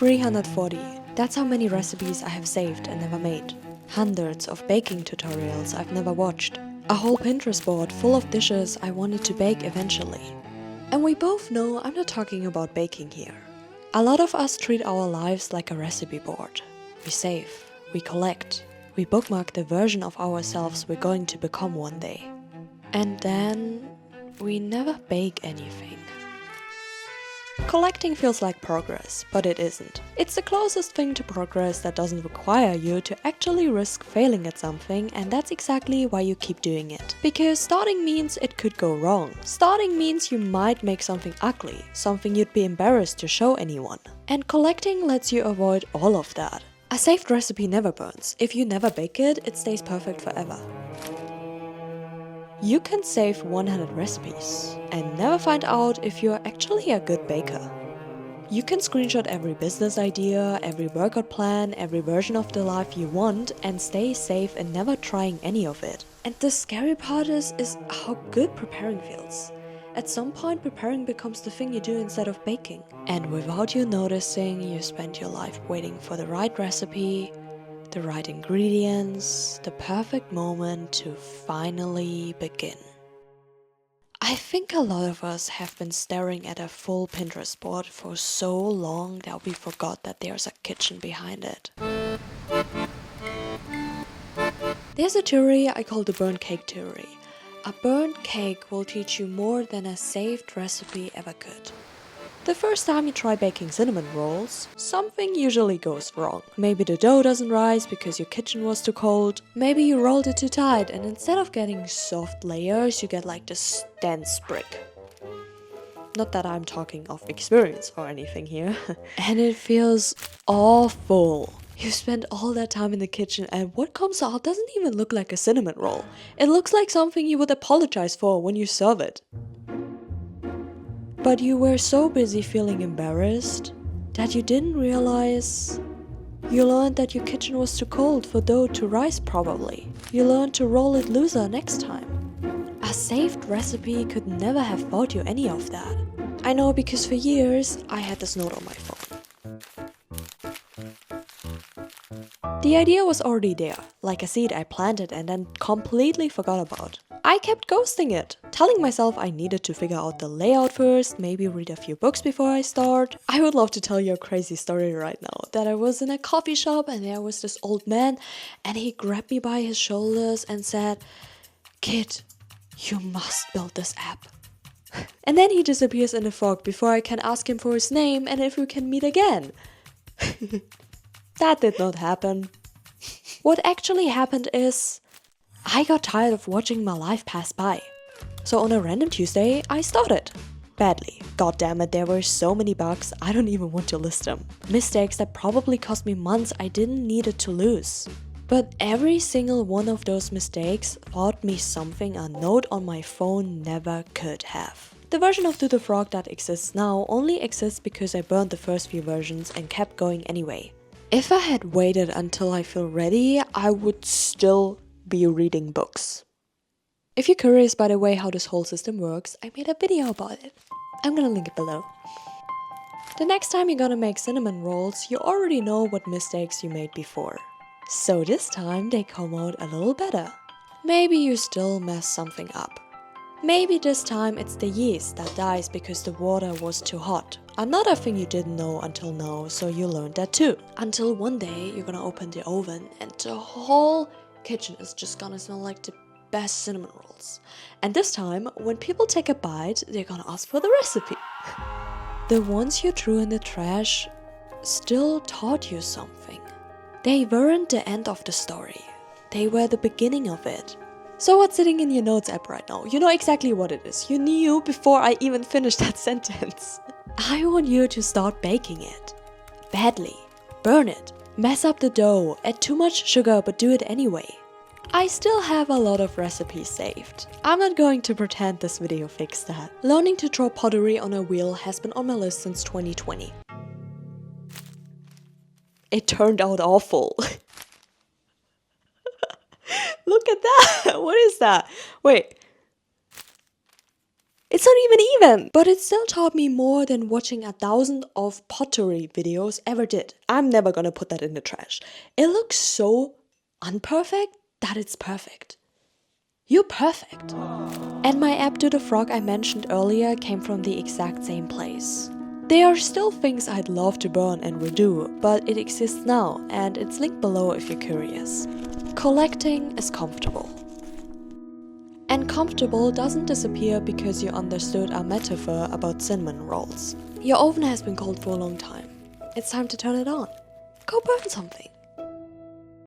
340. That's how many recipes I have saved and never made. Hundreds of baking tutorials I've never watched. A whole Pinterest board full of dishes I wanted to bake eventually. And we both know I'm not talking about baking here. A lot of us treat our lives like a recipe board. We save, we collect, we bookmark the version of ourselves we're going to become one day. And then we never bake anything. Collecting feels like progress, but it isn't. It's the closest thing to progress that doesn't require you to actually risk failing at something, and that's exactly why you keep doing it. Because starting means it could go wrong. Starting means you might make something ugly, something you'd be embarrassed to show anyone. And collecting lets you avoid all of that. A saved recipe never burns. If you never bake it, it stays perfect forever. You can save 100 recipes and never find out if you're actually a good baker. You can screenshot every business idea, every workout plan, every version of the life you want and stay safe and never trying any of it. And the scary part is how good preparing feels. At some point, preparing becomes the thing you do instead of baking. And without you noticing, you spend your life waiting for the right recipe, the right ingredients, the perfect moment to finally begin. I think a lot of us have been staring at a full Pinterest board for so long that we forgot that there's a kitchen behind it. There's a theory I call the burnt cake theory. A burnt cake will teach you more than a saved recipe ever could. The first time you try baking cinnamon rolls, something usually goes wrong. Maybe the dough doesn't rise because your kitchen was too cold. Maybe you rolled it too tight and instead of getting soft layers, you get like this dense brick. Not that I'm talking of experience or anything here. And it feels awful. You spend all that time in the kitchen and what comes out doesn't even look like a cinnamon roll. It looks like something you would apologize for when you serve it. But you were so busy feeling embarrassed that you didn't realize. You learned that your kitchen was too cold for dough to rise probably. You learned to roll it looser next time. A saved recipe could never have taught you any of that. I know because for years I had this note on my phone. The idea was already there, like a seed I planted and then completely forgot about. I kept ghosting it, telling myself I needed to figure out the layout first, maybe read a few books before I start. I would love to tell you a crazy story right now, that I was in a coffee shop and there was this old man and he grabbed me by his shoulders and said, "Kid, you must build this app." And then he disappears in the fog before I can ask him for his name and if we can meet again. That did not happen. What actually happened is, I got tired of watching my life pass by. So on a random Tuesday, I started. Badly. God damn it, there were so many bugs, I don't even want to list them. Mistakes that probably cost me months I didn't need it to lose. But every single one of those mistakes taught me something a note on my phone never could have. The version of Do the Frog that exists now only exists because I burned the first few versions and kept going anyway. If I had waited until I feel ready, I would still be reading books. If you're curious, by the way, how this whole system works, I made a video about it. I'm gonna link it below. The next time you're gonna make cinnamon rolls, you already know what mistakes you made before. So this time they come out a little better. Maybe you still mess something up. Maybe this time it's the yeast that dies because the water was too hot. Another thing you didn't know until now, so you learned that too. Until one day you're gonna open the oven and the whole kitchen is just gonna smell like the best cinnamon rolls. And this time, when people take a bite, they're gonna ask for the recipe. The ones you threw in the trash still taught you something. They weren't the end of the story. They were the beginning of it. So what's sitting in your notes app right now? You know exactly what it is. You knew before I even finished that sentence. I want you to start baking it. Badly. Burn it. Mess up the dough. Add too much sugar, but do it anyway. I still have a lot of recipes saved. I'm not going to pretend this video fixed that. Learning to draw pottery on a wheel has been on my list since 2020. It turned out awful. Look at that! What is that? Wait. It's not even! But it still taught me more than watching 1,000 of pottery videos ever did. I'm never gonna put that in the trash. It looks so unperfect that it's perfect. You're perfect. And my app to the frog I mentioned earlier came from the exact same place. There are still things I'd love to burn and redo, but it exists now, and it's linked below if you're curious. Collecting is comfortable. And comfortable doesn't disappear because you understood our metaphor about cinnamon rolls. Your oven has been cold for a long time. It's time to turn it on. Go burn something.